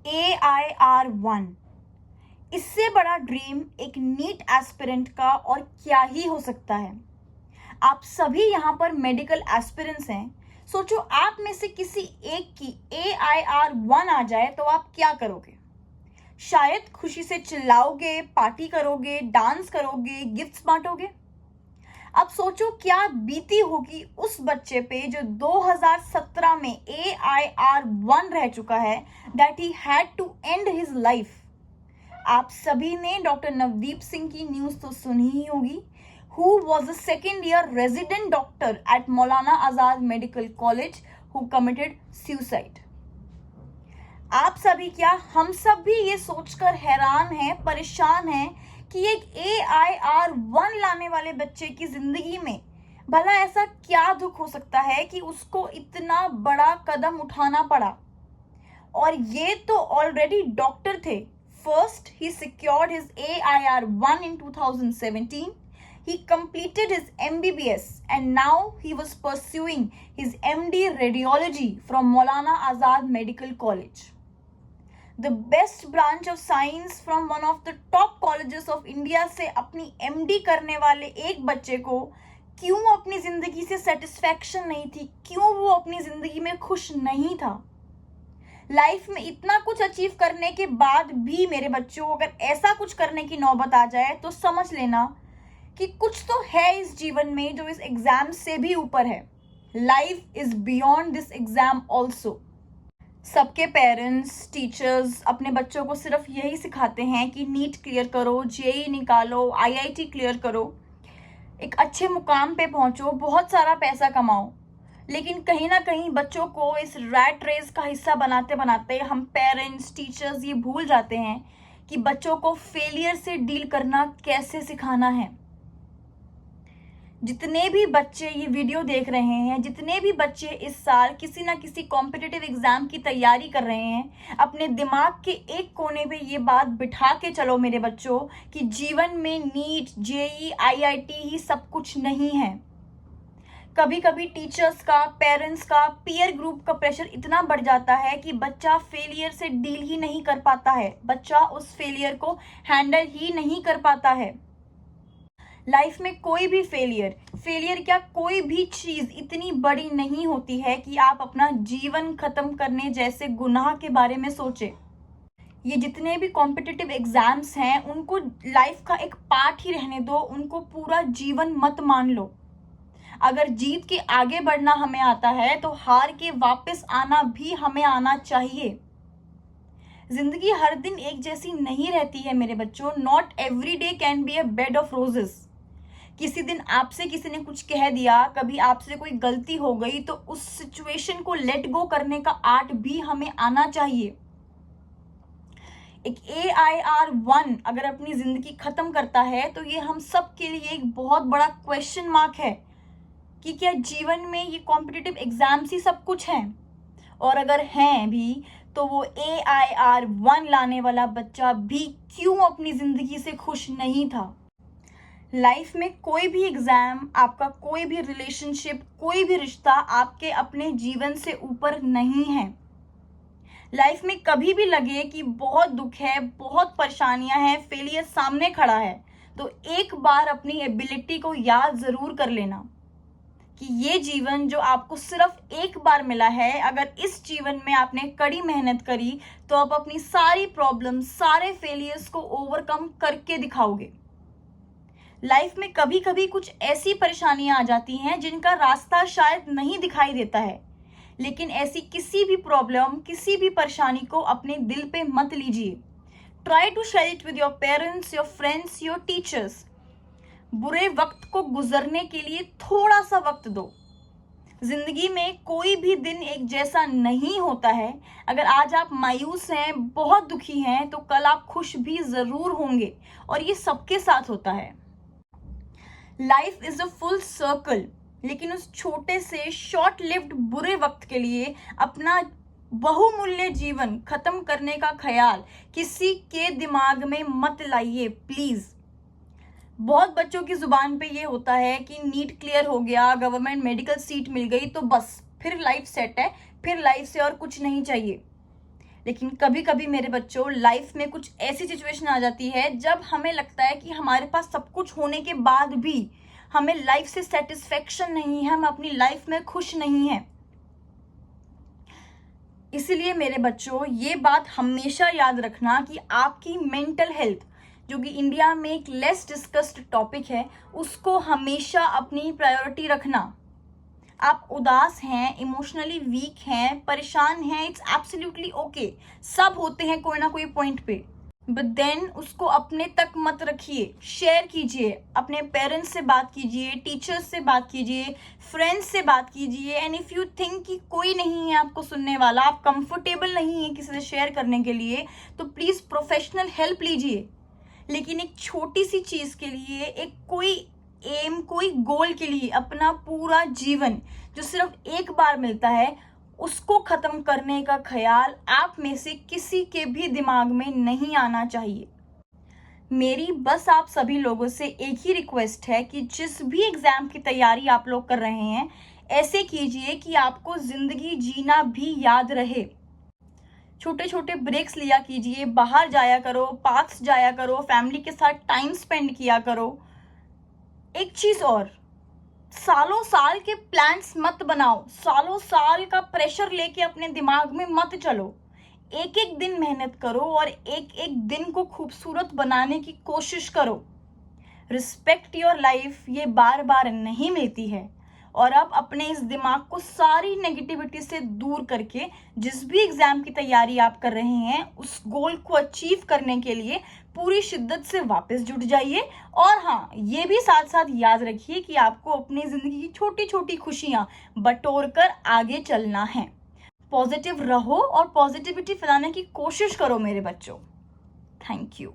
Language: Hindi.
AIR-1, इससे बड़ा ड्रीम एक नीट एस्पिरेंट का और क्या ही हो सकता है। आप सभी यहाँ पर मेडिकल एस्पिरेंट्स हैं। सोचो आप में से किसी एक की AIR-1 आ जाए तो आप क्या करोगे? शायद खुशी से चिल्लाओगे, पार्टी करोगे, डांस करोगे, गिफ्ट्स बांटोगे। अब सोचो क्या बीती होगी उस बच्चे पे जो 2017 में AIR-1 रह चुका है, that he had to end his life. आप सभी ने डॉक्टर नवदीप सिंह की न्यूज तो सुनी ही होगी, who was a second year resident doctor at Maulana Azad Medical College who committed suicide. आप सभी क्या हम सब भी ये सोचकर हैरान हैं, परेशान हैं कि एक AIR-1 लाने वाले बच्चे की जिंदगी में भला ऐसा क्या दुख हो सकता है कि उसको इतना बड़ा कदम उठाना पड़ा। और ये तो ऑलरेडी डॉक्टर थे। First he secured his AIR-1 in 2017. He completed his MBBS and now he was pursuing his MD Radiology from Maulana Azad Medical College, the best branch of science from one of the top colleges of India। से अपनी MD करने वाले एक बच्चे को क्यों अपनी जिंदगी से सेटिस्फैक्शन नहीं थी, क्यों वो अपनी जिंदगी में खुश नहीं था? लाइफ में इतना कुछ अचीव करने के बाद भी मेरे बच्चों, अगर ऐसा कुछ करने की नौबत आ जाए तो समझ लेना कि कुछ तो है इस जीवन में जो इस एग्जाम से भी ऊपर है। Life is beyond this exam also. सबके पेरेंट्स, टीचर्स अपने बच्चों को सिर्फ यही सिखाते हैं कि नीट क्लियर करो, जेई निकालो, IIT क्लियर करो, एक अच्छे मुकाम पे पहुंचो, बहुत सारा पैसा कमाओ। लेकिन कहीं ना कहीं बच्चों को इस रैट रेस का हिस्सा बनाते बनाते हम पेरेंट्स, टीचर्स ये भूल जाते हैं कि बच्चों को फेलियर से डील करना कैसे सिखाना है। जितने भी बच्चे ये वीडियो देख रहे हैं, जितने भी बच्चे इस साल किसी ना किसी कॉम्पिटिटिव एग्जाम की तैयारी कर रहे हैं, अपने दिमाग के एक कोने पे ये बात बिठा के चलो मेरे बच्चों कि जीवन में नीट, जेई, IIT ही सब कुछ नहीं है। कभी कभी टीचर्स का, पेरेंट्स का, पीयर ग्रुप का प्रेशर इतना बढ़ जाता है कि बच्चा फेलियर से डील ही नहीं कर पाता है, बच्चा उस फेलियर को हैंडल ही नहीं कर पाता है। लाइफ में कोई भी फेलियर क्या, कोई भी चीज इतनी बड़ी नहीं होती है कि आप अपना जीवन खत्म करने जैसे गुनाह के बारे में सोचे। ये जितने भी कॉम्पिटिटिव एग्जाम्स हैं उनको लाइफ का एक पार्ट ही रहने दो, उनको पूरा जीवन मत मान लो। अगर जीत के आगे बढ़ना हमें आता है तो हार के वापस आना भी हमें आना चाहिए। जिंदगी हर दिन एक जैसी नहीं रहती है मेरे बच्चों। Not every day can be a bed of roses. किसी दिन आपसे किसी ने कुछ कह दिया, कभी आपसे कोई गलती हो गई, तो उस सिचुएशन को लेट गो करने का आर्ट भी हमें आना चाहिए। एक AIR-1 अगर अपनी जिंदगी खत्म करता है तो ये हम सब के लिए एक बहुत बड़ा क्वेश्चन मार्क है कि क्या जीवन में ये कॉम्पिटिटिव एग्जाम्स ही सब कुछ हैं? और अगर हैं भी तो वो AIR-1 लाने वाला बच्चा भी क्यों अपनी जिंदगी से खुश नहीं था? लाइफ में कोई भी एग्जाम, आपका कोई भी रिलेशनशिप, कोई भी रिश्ता आपके अपने जीवन से ऊपर नहीं है। लाइफ में कभी भी लगे कि बहुत दुख है, बहुत परेशानियां हैं, फेलियर सामने खड़ा है, तो एक बार अपनी एबिलिटी को याद जरूर कर लेना कि ये जीवन जो आपको सिर्फ एक बार मिला है, अगर इस जीवन में आपने कड़ी मेहनत करी तो आप अपनी सारी प्रॉब्लम, सारे फेलियर्स को ओवरकम करके दिखाओगे। लाइफ में कभी कभी कुछ ऐसी परेशानियां आ जाती हैं जिनका रास्ता शायद नहीं दिखाई देता है, लेकिन ऐसी किसी भी प्रॉब्लम, किसी भी परेशानी को अपने दिल पे मत लीजिए। Try to share it with your parents, your friends, your teachers. बुरे वक्त को गुजरने के लिए थोड़ा सा वक्त दो। जिंदगी में कोई भी दिन एक जैसा नहीं होता है। अगर आज आप मायूस हैं, बहुत दुखी हैं, तो कल आप खुश भी जरूर होंगे, और ये सबके साथ होता है। Life is a full circle, लेकिन उस छोटे से शॉर्ट लिव्ड बुरे वक्त के लिए अपना बहुमूल्य जीवन खत्म करने का ख्याल किसी के दिमाग में मत लाइए प्लीज। बहुत बच्चों की जुबान पे ये होता है कि नीट क्लियर हो गया, गवर्नमेंट मेडिकल सीट मिल गई तो बस फिर लाइफ सेट है, फिर लाइफ से और कुछ नहीं चाहिए। लेकिन कभी कभी मेरे बच्चों लाइफ में कुछ ऐसी सिचुएशन आ जाती है जब हमें लगता है कि हमारे पास सब कुछ होने के बाद भी हमें लाइफ से सेटिस्फेक्शन नहीं है, हम अपनी लाइफ में खुश नहीं हैं। इसीलिए मेरे बच्चों ये बात हमेशा याद रखना कि आपकी मेंटल हेल्थ, जो कि इंडिया में एक लेस डिस्कस्ड टॉपिक है, उसको हमेशा अपनी प्रायोरिटी रखना। आप उदास हैं, इमोशनली वीक हैं, परेशान हैं, इट्स एब्सोल्युटली ओके, सब होते हैं कोई ना कोई पॉइंट पे, बट देन उसको अपने तक मत रखिए, शेयर कीजिए, अपने पेरेंट्स से बात कीजिए, टीचर्स से बात कीजिए, फ्रेंड्स से बात कीजिए। एंड इफ़ यू थिंक कि कोई नहीं है आपको सुनने वाला, आप कंफर्टेबल नहीं है किसी से शेयर करने के लिए, तो प्लीज़ प्रोफेशनल हेल्प लीजिए। लेकिन एक छोटी सी चीज़ के लिए, एक कोई एम, कोई गोल के लिए अपना पूरा जीवन जो सिर्फ एक बार मिलता है, उसको खत्म करने का ख्याल आप में से किसी के भी दिमाग में नहीं आना चाहिए। मेरी बस आप सभी लोगों से एक ही रिक्वेस्ट है कि जिस भी एग्जाम की तैयारी आप लोग कर रहे हैं, ऐसे कीजिए कि आपको जिंदगी जीना भी याद रहे। छोटे छोटे ब्रेक्स लिया कीजिए, बाहर जाया करो, पार्क्स जाया करो, फैमिली के साथ टाइम स्पेंड किया करो। एक चीज और, सालों साल के प्लान्स मत बनाओ, सालों साल का प्रेशर लेके अपने दिमाग में मत चलो। एक एक दिन मेहनत करो और एक एक दिन को खूबसूरत बनाने की कोशिश करो। रिस्पेक्ट योर लाइफ ये बार बार नहीं मिलती है, और अब अपने इस दिमाग को सारी नेगेटिविटी से दूर करके जिस भी एग्जाम की तैयारी आप कर रहे हैं, उस गोल को अचीव करने के लिए पूरी शिद्दत से वापस जुट जाइए। और हाँ, ये भी साथ साथ याद रखिए कि आपको अपनी जिंदगी की छोटी छोटी खुशियां बटोर कर आगे चलना है। पॉजिटिव रहो और पॉजिटिविटी फैलाने की कोशिश करो मेरे बच्चों। Thank you.